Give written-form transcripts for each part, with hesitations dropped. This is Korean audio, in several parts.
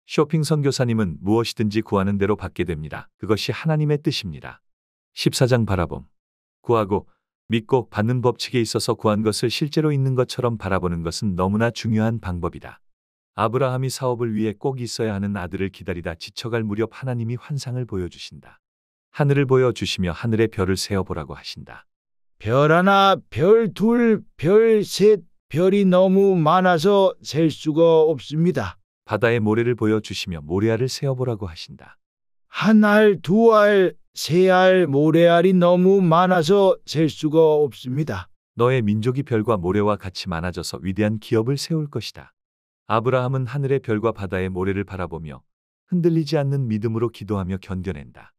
쇼핑 선교사님은 무엇이든지 구하는 대로 받게 됩니다. 그것이 하나님의 뜻입니다. 14장 바라봄. 구하고 믿고 받는 법칙에 있어서 구한 것을 실제로 있는 것처럼 바라보는 것은 너무나 중요한 방법이다. 아브라함이 사업을 위해 꼭 있어야 하는 아들을 기다리다 지쳐갈 무렵 하나님이 환상을 보여주신다. 하늘을 보여주시며 하늘의 별을 세어보라고 하신다. 별 하나, 별 둘, 별 셋, 별이 너무 많아서 셀 수가 없습니다. 바다의 모래를 보여주시며 모래알을 세어보라고 하신다. 한 알, 두 알, 세 알, 모래알이 너무 많아서 셀 수가 없습니다. 너의 민족이 별과 모래와 같이 많아져서 위대한 기업을 세울 것이다. 아브라함은 하늘의 별과 바다의 모래를 바라보며 흔들리지 않는 믿음으로 기도하며 견뎌낸다.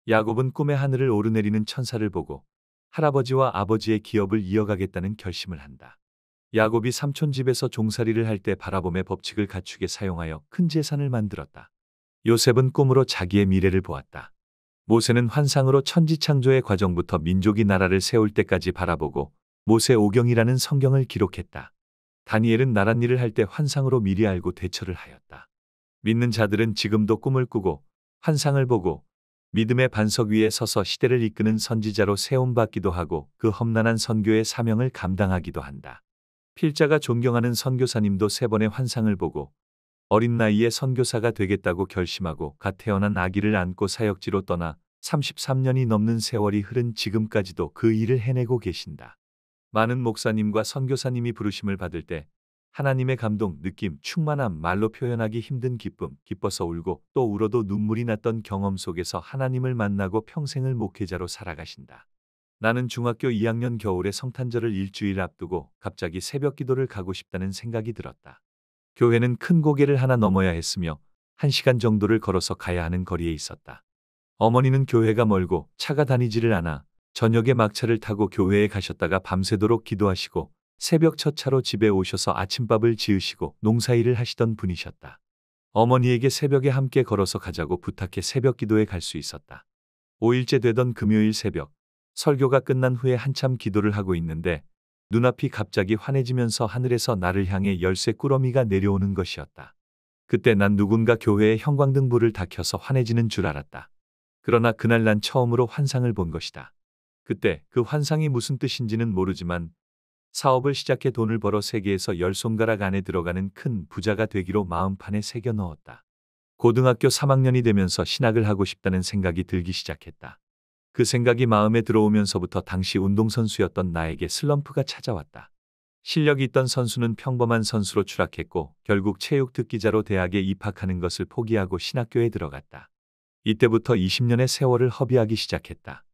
야곱은 꿈에 하늘을 오르내리는 천사를 보고 할아버지와 아버지의 기업을 이어가겠다는 결심을 한다. 야곱이 삼촌 집에서 종살이를 할 때 바라봄의 법칙을 갖추게 사용하여 큰 제산을 만들었다. 요셉은 꿈으로 자기의 미래를 보았다. 모세는 환상으로 천지창조의 과정부터 민족이 나라를 세울 때까지 바라보고 모세오경이라는 성경을 기록했다. 다니엘은 나랏 일을 할 때 환상으로 미리 알고 대처를 하였다. 믿는 자들은 지금도 꿈을 꾸고 환상을 보고 믿음의 반석 위에 서서 시대를 이끄는 선지자로 세움받기도 하고 그 험난한 선교의 사명을 감당하기도 한다. 필자가 존경하는 선교사님도 3번의 환상을 보고 어린 나이에 선교사가 되겠다고 결심하고 갓 태어난 아기를 안고 사역지로 떠나 33년이 넘는 세월이 흐른 지금까지도 그 일을 해내고 계신다. 많은 목사님과 선교사님이 부르심을 받을 때 하나님의 감동, 느낌, 충만함, 말로 표현하기 힘든 기쁨, 기뻐서 울고 또 울어도 눈물이 났던 경험 속에서 하나님을 만나고 평생을 목회자로 살아가신다. 나는 중학교 2학년 겨울에 성탄절을 일주일 앞두고 갑자기 새벽 기도를 가고 싶다는 생각이 들었다. 교회는 큰 고개를 하나 넘어야 했으며 1시간 정도를 걸어서 가야 하는 거리에 있었다. 어머니는 교회가 멀고 차가 다니지를 않아 저녁에 막차를 타고 교회에 가셨다가 밤새도록 기도하시고 새벽 첫 차로 집에 오셔서 아침밥을 지으시고 농사일을 하시던 분이셨다. 어머니에게 새벽에 함께 걸어서 가자고 부탁해 새벽 기도에 갈 수 있었다. 5일째 되던 금요일 새벽, 설교가 끝난 후에 한참 기도를 하고 있는데 눈앞이 갑자기 환해지면서 하늘에서 나를 향해 열쇠 꾸러미가 내려오는 것이었다. 그때 난 누군가 교회의 형광등불을 다 켜서 환해지는 줄 알았다. 그러나 그날 난 처음으로 환상을 본 것이다. 그때 그 환상이 무슨 뜻인지는 모르지만 사업을 시작해 돈을 벌어 세계에서 10손가락 안에 들어가는 큰 부자가 되기로 마음판에 새겨 넣었다. 고등학교 3학년이 되면서 신학을 하고 싶다는 생각이 들기 시작했다. 그 생각이 마음에 들어오면서부터 당시 운동선수였던 나에게 슬럼프가 찾아왔다. 실력이 있던 선수는 평범한 선수로 추락했고 결국 체육특기자로 대학에 입학하는 것을 포기하고 신학교에 들어갔다. 이때부터 20년의 세월을 허비하기 시작했다.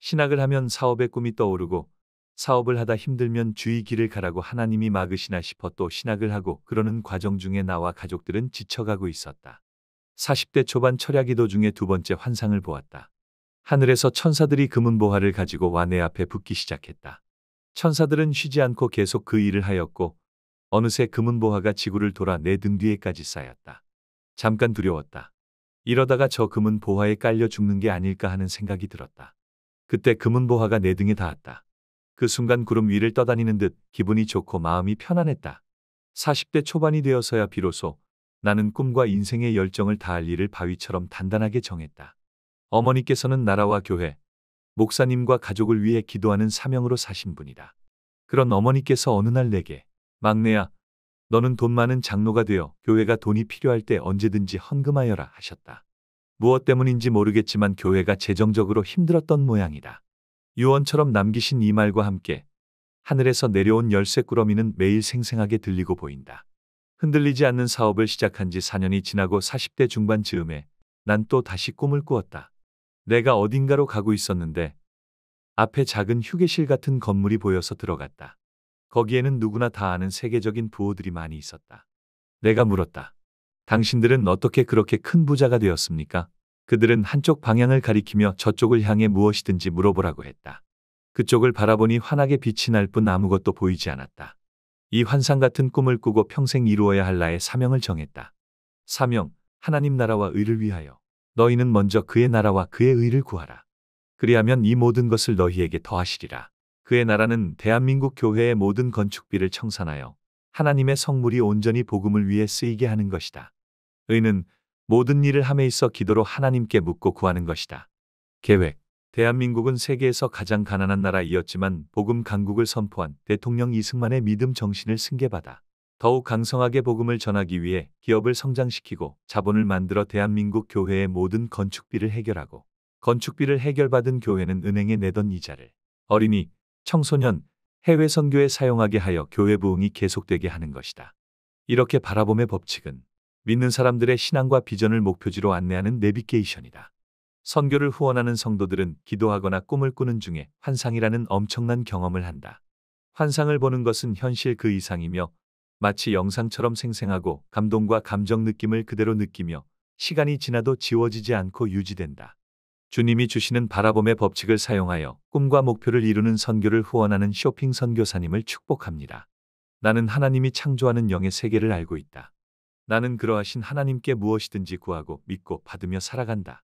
신학을 하면 사업의 꿈이 떠오르고 사업을 하다 힘들면 주의 길을 가라고 하나님이 막으시나 싶어 또 신학을 하고 그러는 과정 중에 나와 가족들은 지쳐가고 있었다. 40대 초반 철야기도 중에 2번째 환상을 보았다. 하늘에서 천사들이 금은보화를 가지고 와 내 앞에 붙기 시작했다. 천사들은 쉬지 않고 계속 그 일을 하였고 어느새 금은보화가 지구를 돌아 내 등 뒤에까지 쌓였다. 잠깐 두려웠다. 이러다가 저 금은보화에 깔려 죽는 게 아닐까 하는 생각이 들었다. 그때 금은보화가 내 등에 닿았다. 그 순간 구름 위를 떠다니는 듯 기분이 좋고 마음이 편안했다. 40대 초반이 되어서야 비로소 나는 꿈과 인생의 열정을 다할 일을 바위처럼 단단하게 정했다. 어머니께서는 나라와 교회, 목사님과 가족을 위해 기도하는 사명으로 사신 분이다. 그런 어머니께서 어느 날 내게 막내야, 너는 돈 많은 장로가 되어 교회가 돈이 필요할 때 언제든지 헌금하여라 하셨다. 무엇 때문인지 모르겠지만 교회가 재정적으로 힘들었던 모양이다. 유언처럼 남기신 이 말과 함께 하늘에서 내려온 열쇠 꾸러미는 매일 생생하게 들리고 보인다. 흔들리지 않는 사업을 시작한 지 4년이 지나고 40대 중반 즈음에 난 또 다시 꿈을 꾸었다. 내가 어딘가로 가고 있었는데 앞에 작은 휴게실 같은 건물이 보여서 들어갔다. 거기에는 누구나 다 아는 세계적인 부호들이 많이 있었다. 내가 물었다. 당신들은 어떻게 그렇게 큰 부자가 되었습니까? 그들은 한쪽 방향을 가리키며 저쪽을 향해 무엇이든지 물어보라고 했다. 그쪽을 바라보니 환하게 빛이 날 뿐 아무것도 보이지 않았다. 이 환상 같은 꿈을 꾸고 평생 이루어야 할 나의 사명을 정했다. 사명, 하나님 나라와 의를 위하여. 너희는 먼저 그의 나라와 그의 의를 구하라. 그리하면 이 모든 것을 너희에게 더하시리라. 그의 나라는 대한민국 교회의 모든 건축비를 청산하여 하나님의 성물이 온전히 복음을 위해 쓰이게 하는 것이다. 의는 모든 일을 함에 있어 기도로 하나님께 묻고 구하는 것이다. 계획. 대한민국은 세계에서 가장 가난한 나라이었지만 복음 강국을 선포한 대통령 이승만의 믿음 정신을 승계받아 더욱 강성하게 복음을 전하기 위해 기업을 성장시키고 자본을 만들어 대한민국 교회의 모든 건축비를 해결하고 건축비를 해결받은 교회는 은행에 내던 이자를 어린이, 청소년, 해외 선교에 사용하게 하여 교회 부흥이 계속되게 하는 것이다. 이렇게 바라봄의 법칙은 믿는 사람들의 신앙과 비전을 목표지로 안내하는 내비게이션이다. 선교를 후원하는 성도들은 기도하거나 꿈을 꾸는 중에 환상이라는 엄청난 경험을 한다. 환상을 보는 것은 현실 그 이상이며 마치 영상처럼 생생하고 감동과 감정 느낌을 그대로 느끼며 시간이 지나도 지워지지 않고 유지된다. 주님이 주시는 바라봄의 법칙을 사용하여 꿈과 목표를 이루는 선교를 후원하는 쇼핑 선교사님을 축복합니다. 나는 하나님이 창조하는 영의 세계를 알고 있다. 나는 그러하신 하나님께 무엇이든지 구하고 믿고 받으며 살아간다.